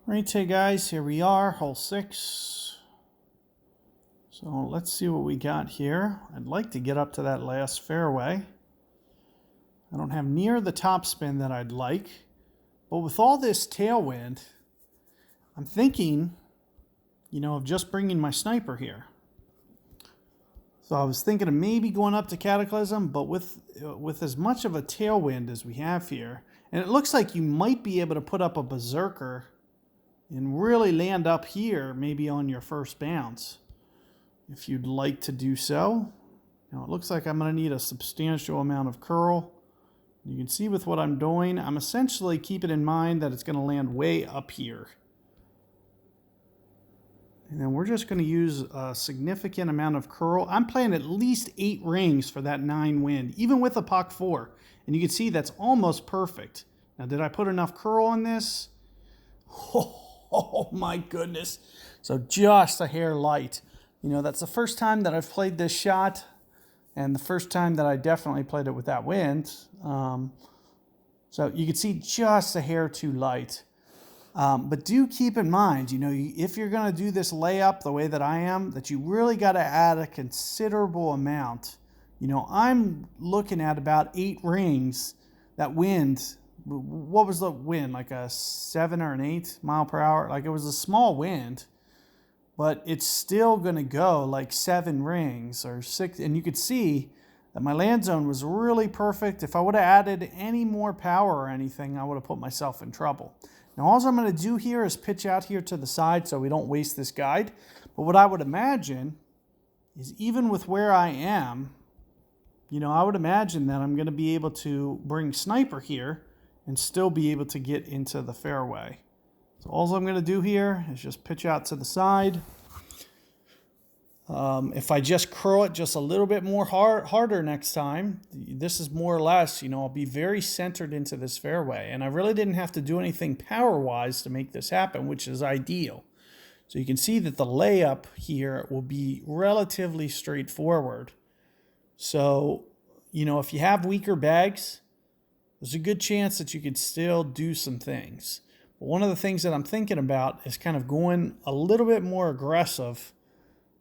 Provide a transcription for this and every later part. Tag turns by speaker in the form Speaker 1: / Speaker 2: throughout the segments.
Speaker 1: Right, hey guys, here we are, hole 6. So let's see what we got here. I'd like to get up to that last fairway. I don't have near the top spin that I'd like, but with all this tailwind, I'm thinking, of just bringing my sniper here. So I was thinking of maybe going up to Cataclysm, but with as much of a tailwind as we have here, and it looks like you might be able to put up a Berserker and really land up here, maybe on your first bounce, if you'd like to do so. Now it looks like I'm going to need a substantial amount of curl. You can see with what I'm doing, I'm essentially keeping in mind that it's going to land way up here. And then we're just going to use a significant amount of curl. I'm playing at least 8 rings for that 9 wind, even with a Pak 4. And you can see that's almost perfect. Now, did I put enough curl on this? Oh my goodness. So just a hair light. That's the first time that I've played this shot, and the first time that I definitely played it with that wind. So you can see just a hair too light. But do keep in mind, if you're going to do this layup the way that I am, that you really got to add a considerable amount. I'm looking at about 8 rings. That wind, what was the wind? Like a 7 or an 8 mile per hour? Like, it was a small wind, but it's still going to go like 7 rings or 6. And you could see that my land zone was really perfect. If I would have added any more power or anything, I would have put myself in trouble. Now, all I'm going to do here is pitch out here to the side so we don't waste this guide. But what I would imagine is, even with where I am, I would imagine that I'm going to be able to bring sniper here and still be able to get into the fairway. So all I'm going to do here is just pitch out to the side. If I just curl it just a little bit more harder next time, this is more or less, I'll be very centered into this fairway. And I really didn't have to do anything power-wise to make this happen, which is ideal. So you can see that the layup here will be relatively straightforward. So, if you have weaker bags, there's a good chance that you could still do some things. But one of the things that I'm thinking about is kind of going a little bit more aggressive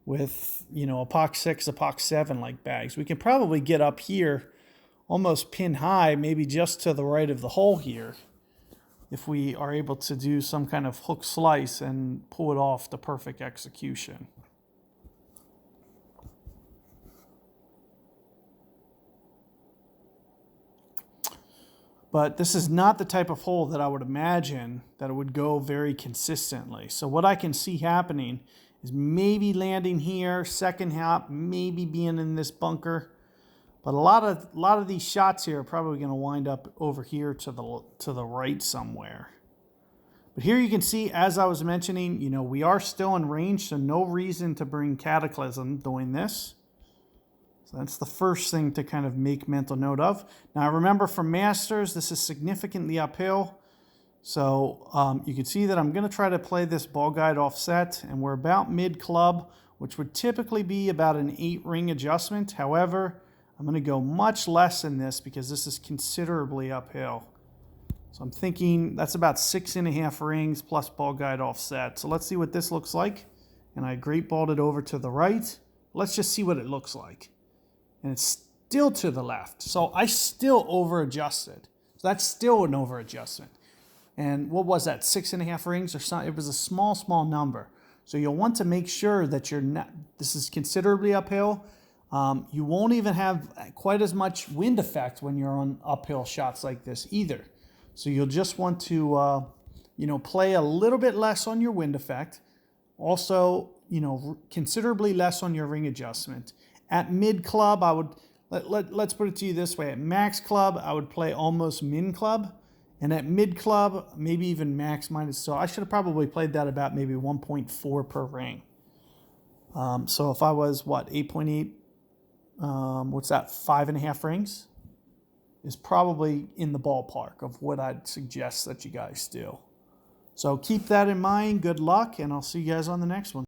Speaker 1: with, a Pak 6, a Pak 7 like bags. We can probably get up here almost pin high, maybe just to the right of the hole here, if we are able to do some kind of hook slice and pull it off the perfect execution. But this is not the type of hole that I would imagine that it would go very consistently. So what I can see happening is maybe landing here, second hop, maybe being in this bunker. But a lot of these shots here are probably going to wind up over here to the right somewhere. But here you can see, as I was mentioning, we are still in range, so no reason to bring Cataclysm doing this. So that's the first thing to kind of make mental note of. Now, remember, from Masters, this is significantly uphill. So you can see that I'm going to try to play this ball guide offset, and we're about mid-club, which would typically be about an 8-ring adjustment. However, I'm going to go much less in this because this is considerably uphill. So I'm thinking that's about 6.5 rings plus ball guide offset. So let's see what this looks like. And I great balled it over to the right. Let's just see what it looks like. And it's still to the left. So I still over-adjusted. So that's still an over-adjustment. And what was that, 6.5 rings or something? It was a small number. So you'll want to make sure that you're not, this is considerably uphill. You won't even have quite as much wind effect when you're on uphill shots like this either. So you'll just want to, play a little bit less on your wind effect. Also, considerably less on your ring adjustment. At mid club, I would, let's put it to you this way. At max club, I would play almost min club. And at mid club, maybe even max minus. So I should have probably played that about maybe 1.4 per ring. So if I was, 8.8, what's that, 5.5 rings? Is probably in the ballpark of what I'd suggest that you guys do. So keep that in mind. Good luck, and I'll see you guys on the next one.